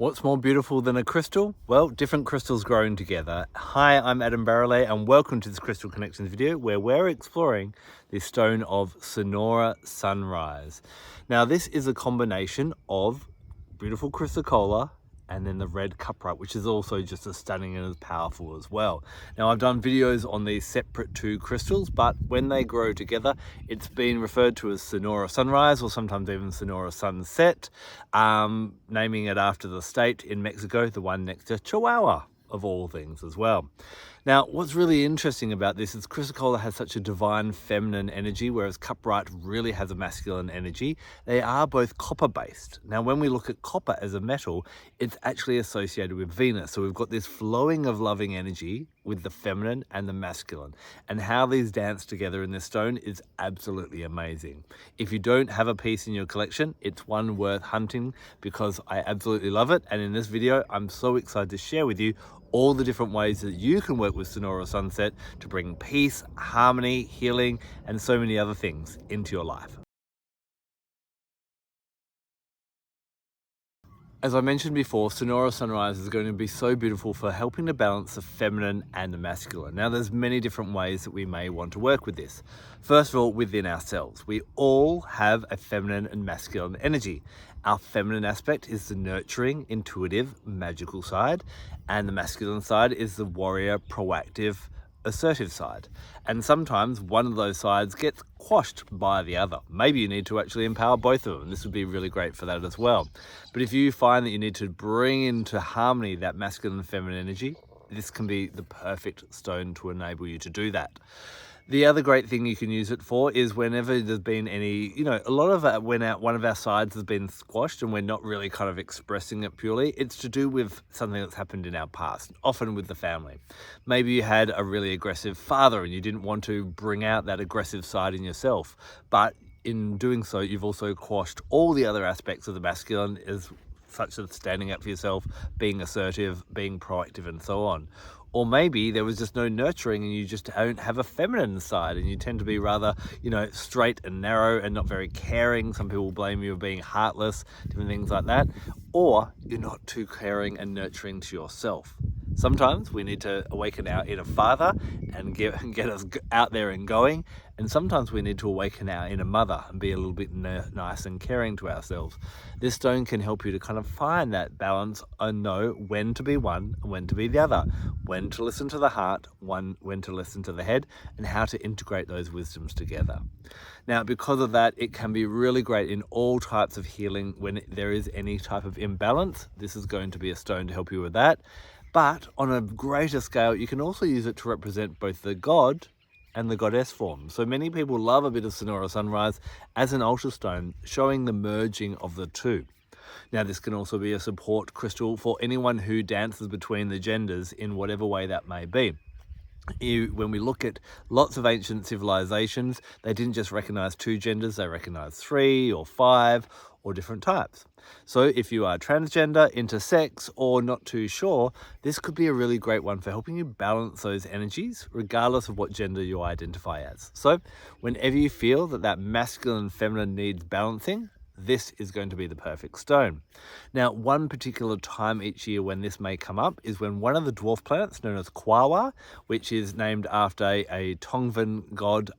What's more beautiful than a crystal? Well, different crystals growing together. Hi, I'm Adam Barralet and welcome to this Crystal Connections video where we're exploring the stone of Sonora Sunrise. Now, this is a combination of beautiful Chrysocolla and then the red Cuprite, which is also just as stunning and as powerful as well. Now, I've done videos on these separate two crystals, but when they grow together, it's been referred to as Sonora Sunrise or sometimes even Sonora Sunset, naming it after the state in Mexico, the one next to Chihuahua, of all things as well. Now, what's really interesting about this is Chrysocolla has such a divine feminine energy, whereas Cuprite really has a masculine energy. They are both copper-based. Now, when we look at copper as a metal, it's actually associated with Venus. So we've got this flowing of loving energy with the feminine and the masculine. And how these dance together in this stone is absolutely amazing. If you don't have a piece in your collection, it's one worth hunting because I absolutely love it. And in this video, I'm so excited to share with you all the different ways that you can work with Sonora Sunset to bring peace, harmony, healing, and so many other things into your life. As I mentioned before, Sonora Sunrise is going to be so beautiful for helping to balance the feminine and the masculine. Now, there's many different ways that we may want to work with this. First of all, within ourselves, we all have a feminine and masculine energy. Our feminine aspect is the nurturing, intuitive, magical side, and the masculine side is the warrior, proactive, assertive side. And sometimes one of those sides gets quashed by the other. Maybe you need to actually empower both of them. This would be really great for that as well. But if you find that you need to bring into harmony that masculine and feminine energy, this can be the perfect stone to enable you to do that. The other great thing you can use it for is whenever there's been any, a lot of when one of our sides has been squashed and we're not really kind of expressing it purely, it's to do with something that's happened in our past, often with the family. Maybe you had a really aggressive father and you didn't want to bring out that aggressive side in yourself, but in doing so, you've also quashed all the other aspects of the masculine such as standing up for yourself, being assertive, being proactive, and so on. Or maybe there was just no nurturing and you just don't have a feminine side and you tend to be rather, straight and narrow and not very caring. Some people blame you for being heartless, different things like that. Or you're not too caring and nurturing to yourself. Sometimes we need to awaken our inner father and get us out there and going. And sometimes we need to awaken our inner mother and be a little bit nice and caring to ourselves. This stone can help you to kind of find that balance and know when to be one and when to be the other, when to listen to the heart, when to listen to the head, and how to integrate those wisdoms together. Now, because of that, it can be really great in all types of healing when there is any type of imbalance. This is going to be a stone to help you with that. But on a greater scale, you can also use it to represent both the god and the goddess form. So many people love a bit of Sonora Sunrise as an altar stone, showing the merging of the two. Now, this can also be a support crystal for anyone who dances between the genders in whatever way that may be. When we look at lots of ancient civilizations, they didn't just recognize two genders, they recognized 3 or 5 or different types. So if you are transgender, intersex, or not too sure, this could be a really great one for helping you balance those energies, regardless of what gender you identify as. So whenever you feel that masculine and feminine needs balancing, this is going to be the perfect stone. Now, one particular time each year when this may come up is when one of the dwarf planets, known as Quawa, which is named after a Tongvan god,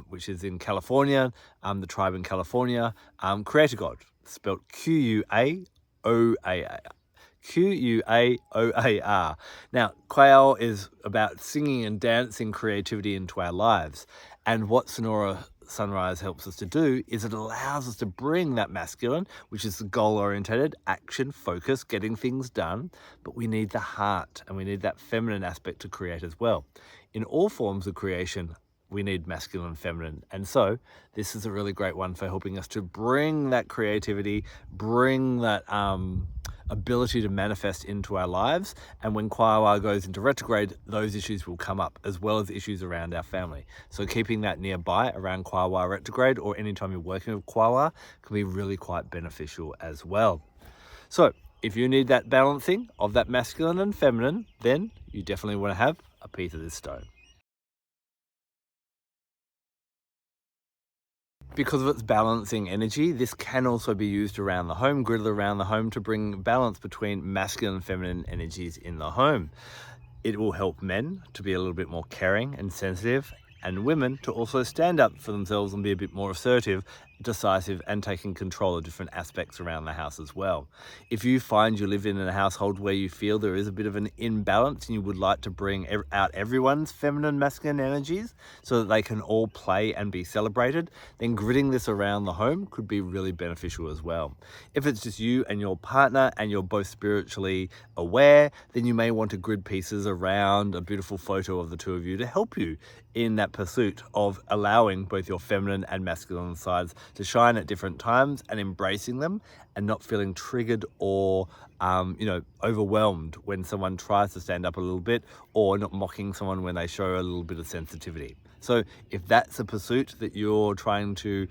which is in California, the tribe in California, creator god, spelled Quaoar. Quaoar. Now, Quaoar is about singing and dancing creativity into our lives. And what Sonora Sunrise helps us to do is it allows us to bring that masculine, which is the goal-orientated, action, focus, getting things done, but we need the heart and we need that feminine aspect to create as well. In all forms of creation, we need masculine and feminine. And so this is a really great one for helping us to bring that creativity, bring that ability to manifest into our lives. And when Quaoar goes into retrograde, those issues will come up, as well as issues around our family. So keeping that nearby around Quaoar retrograde, or anytime you're working with Quaoar, can be really quite beneficial as well. So if you need that balancing of that masculine and feminine, then you definitely want to have a piece of this stone. Because of its balancing energy, this can also be used around the home, griddled around the home to bring balance between masculine and feminine energies in the home. It will help men to be a little bit more caring and sensitive, and women to also stand up for themselves and be a bit more assertive, decisive, and taking control of different aspects around the house as well. If you find you live in a household where you feel there is a bit of an imbalance and you would like to bring out everyone's feminine, masculine energies so that they can all play and be celebrated, then gridding this around the home could be really beneficial as well. If it's just you and your partner and you're both spiritually aware, then you may want to grid pieces around a beautiful photo of the two of you to help you in that pursuit of allowing both your feminine and masculine sides to shine at different times and embracing them and not feeling triggered or overwhelmed when someone tries to stand up a little bit, or not mocking someone when they show a little bit of sensitivity. So if that's a pursuit that you're trying to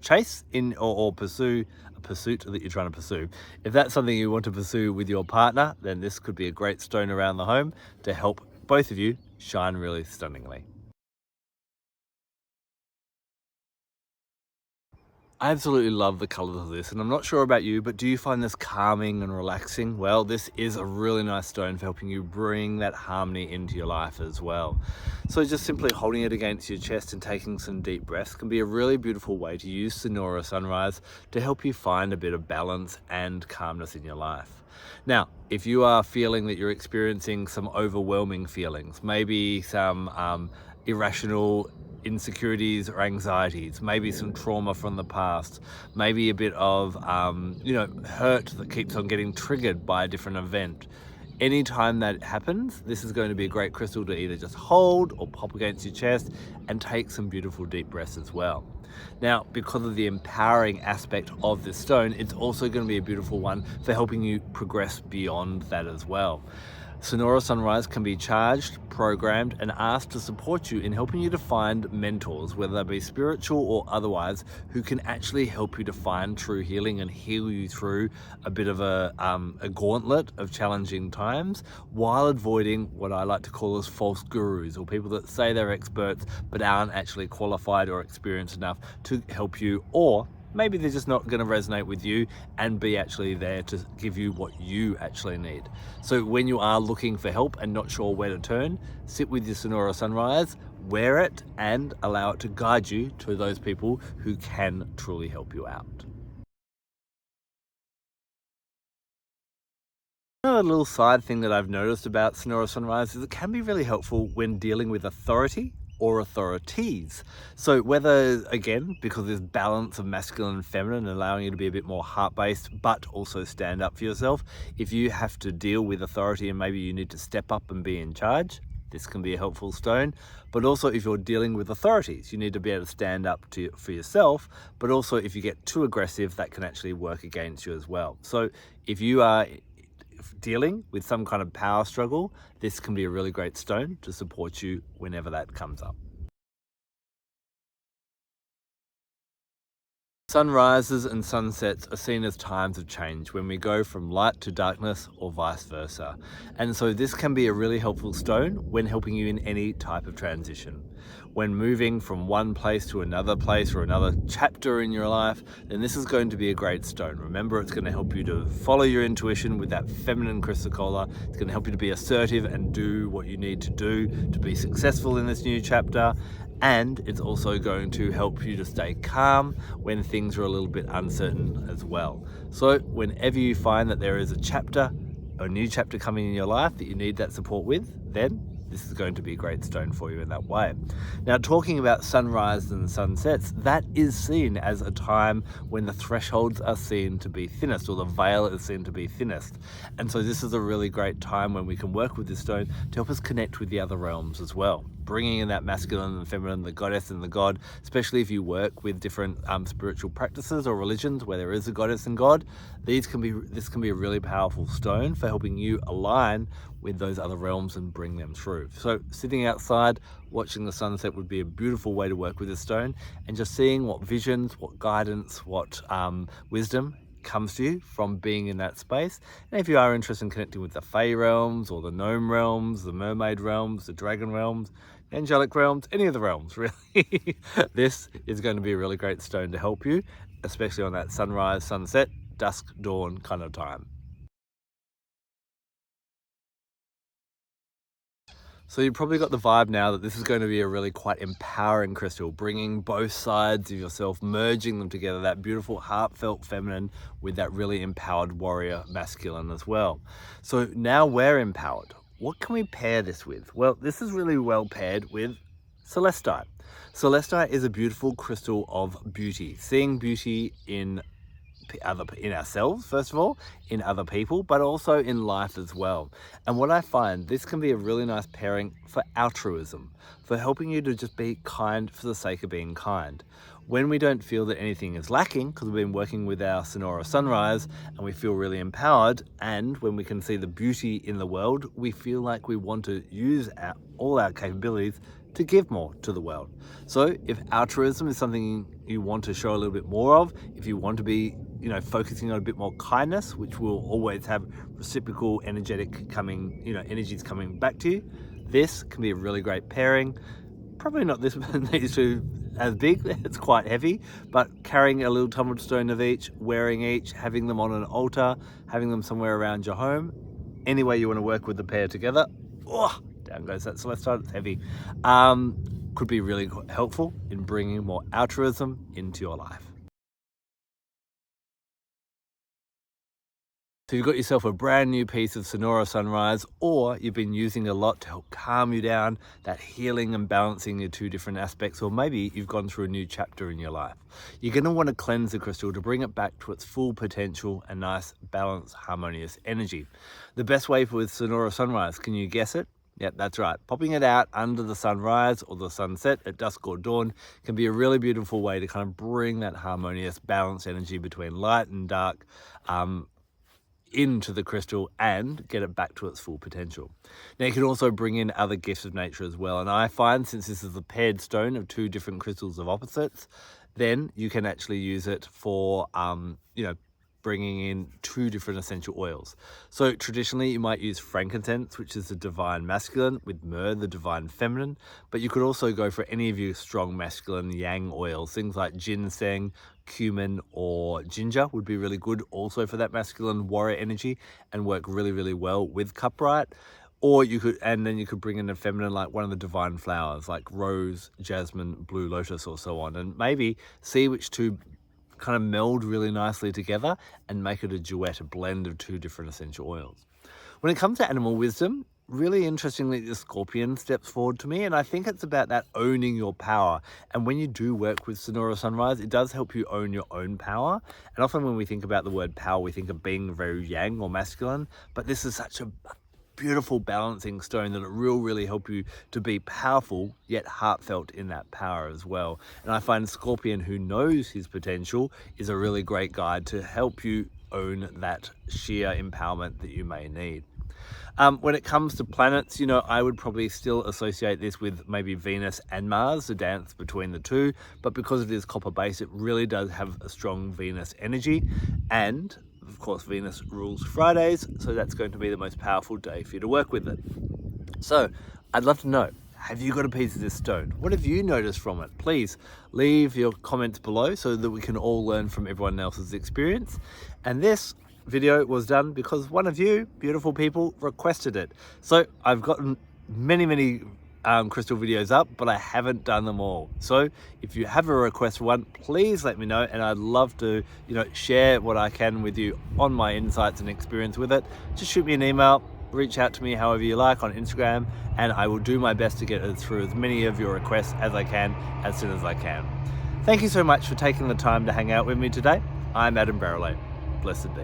chase in or pursue, a pursuit that you're trying to pursue, if that's something you want to pursue with your partner, then this could be a great stone around the home to help both of you shine really stunningly. I absolutely love the colours of this, and I'm not sure about you, but do you find this calming and relaxing? Well, this is a really nice stone for helping you bring that harmony into your life as well. So just simply holding it against your chest and taking some deep breaths can be a really beautiful way to use Sonora Sunrise to help you find a bit of balance and calmness in your life. Now, if you are feeling that you're experiencing some overwhelming feelings, maybe some irrational insecurities or anxieties, maybe some trauma from the past, maybe a bit of hurt that keeps on getting triggered by a different event. Anytime that happens, this is going to be a great crystal to either just hold or pop against your chest and take some beautiful deep breaths as well. Now, because of the empowering aspect of this stone, it's also going to be a beautiful one for helping you progress beyond that as well. Sonora Sunrise can be charged, programmed, and asked to support you in helping you to find mentors, whether they be spiritual or otherwise, who can actually help you to find true healing and heal you through a bit of a gauntlet of challenging times, while avoiding what I like to call as false gurus, or people that say they're experts but aren't actually qualified or experienced enough to help you, or maybe they're just not going to resonate with you and be actually there to give you what you actually need. So when you are looking for help and not sure where to turn, sit with your Sonora Sunrise, wear it, and allow it to guide you to those people who can truly help you out. Another little side thing that I've noticed about Sonora Sunrise is it can be really helpful when dealing with authority or authorities. So whether, again, because there's balance of masculine and feminine, allowing you to be a bit more heart-based, but also stand up for yourself, if you have to deal with authority and maybe you need to step up and be in charge, this can be a helpful stone. But also if you're dealing with authorities, you need to be able to stand up for yourself, but also if you get too aggressive, that can actually work against you as well. So if you are dealing with some kind of power struggle, this can be a really great stone to support you whenever that comes up. Sunrises and sunsets are seen as times of change when we go from light to darkness or vice versa. And so this can be a really helpful stone when helping you in any type of transition. When moving from one place to another place or another chapter in your life, then this is going to be a great stone. Remember, it's going to help you to follow your intuition with that feminine chrysocolla. It's going to help you to be assertive and do what you need to do to be successful in this new chapter. And it's also going to help you to stay calm when things are a little bit uncertain as well. So whenever you find that there is a new chapter coming in your life that you need that support with, then this is going to be a great stone for you in that way. Now, talking about sunrise and sunsets, that is seen as a time when the thresholds are seen to be thinnest, or the veil is seen to be thinnest. And so this is a really great time when we can work with this stone to help us connect with the other realms as well, bringing in that masculine and feminine, the goddess and the god, especially if you work with different spiritual practices or religions where there is a goddess and god. This can be a really powerful stone for helping you align with those other realms and bring them through. So sitting outside, watching the sunset would be a beautiful way to work with this stone, and just seeing what visions, what guidance, what wisdom comes to you from being in that space. And if you are interested in connecting with the Fae realms or the Gnome realms, the Mermaid realms, the Dragon realms, angelic realms, any of the realms really, this is going to be a really great stone to help you, especially on that sunrise, sunset, dusk, dawn kind of time. So you've probably got the vibe now that this is going to be a really quite empowering crystal, bringing both sides of yourself, merging them together, that beautiful heartfelt feminine with that really empowered warrior masculine as well. So now we're empowered. What can we pair this with? Well, this is really well paired with celestite. Celestite is a beautiful crystal of beauty, seeing beauty in ourselves, first of all, in other people, but also in life as well. And what I find, this can be a really nice pairing for altruism, for helping you to just be kind for the sake of being kind. When we don't feel that anything is lacking, because we've been working with our Sonora Sunrise and we feel really empowered, and when we can see the beauty in the world, we feel like we want to use all our capabilities to give more to the world. So if altruism is something you want to show a little bit more of, if you want to be, focusing on a bit more kindness, which will always have reciprocal energies coming back to you, this can be a really great pairing. Probably not these two as big, it's quite heavy, but carrying a little tumbled stone of each, wearing each, having them on an altar, having them somewhere around your home, any way you want to work with the pair together. Down goes that celestite, it's heavy. Could be really helpful in bringing more altruism into your life. So you've got yourself a brand new piece of Sonora Sunrise, or you've been using a lot to help calm you down, that healing and balancing your two different aspects, or maybe you've gone through a new chapter in your life. You're going to want to cleanse the crystal to bring it back to its full potential and nice, balanced, harmonious energy. The best way with Sonora Sunrise, can you guess it? Yep, that's right. Popping it out under the sunrise or the sunset at dusk or dawn can be a really beautiful way to kind of bring that harmonious, balanced energy between light and dark into the crystal and get it back to its full potential. Now you can also bring in other gifts of nature as well, and I find, since this is a paired stone of two different crystals of opposites, then you can actually use it for bringing in two different essential oils. So traditionally you might use frankincense, which is the divine masculine, with myrrh, the divine feminine, but you could also go for any of your strong masculine yang oils. Things like ginseng, cumin, or ginger would be really good also for that masculine warrior energy and work really, really well with cuprite. Or you could bring in a feminine, like one of the divine flowers like rose, jasmine, blue lotus, or so on, and maybe see which two kind of meld really nicely together and make it a duet, a blend of two different essential oils. When it comes to animal wisdom, really interestingly, the scorpion steps forward to me, and I think it's about that owning your power. And when you do work with Sonora Sunrise, it does help you own your own power. And often when we think about the word power, we think of being very yang or masculine, but this is such a beautiful balancing stone that it will really help you to be powerful yet heartfelt in that power as well. And I find Scorpion, who knows his potential, is a really great guide to help you own that sheer empowerment that you may need. When it comes to planets, I would probably still associate this with maybe Venus and Mars, the dance between the two, but because it is copper based, it really does have a strong Venus energy. And of course, Venus rules Fridays, so that's going to be the most powerful day for you to work with it. So I'd love to know, have you got a piece of this stone? What have you noticed from it? Please leave your comments below so that we can all learn from everyone else's experience. And this video was done because one of you beautiful people requested it. So I've gotten many crystal videos up, but I haven't done them all. So if you have a request for one, please let me know, and I'd love to share what I can with you on my insights and experience with it. Just shoot me an email, reach out to me however you like on Instagram, and I will do my best to get through as many of your requests as I can, as soon as I can. Thank you so much for taking the time to hang out with me today. I'm Adam Barralet. Blessed be.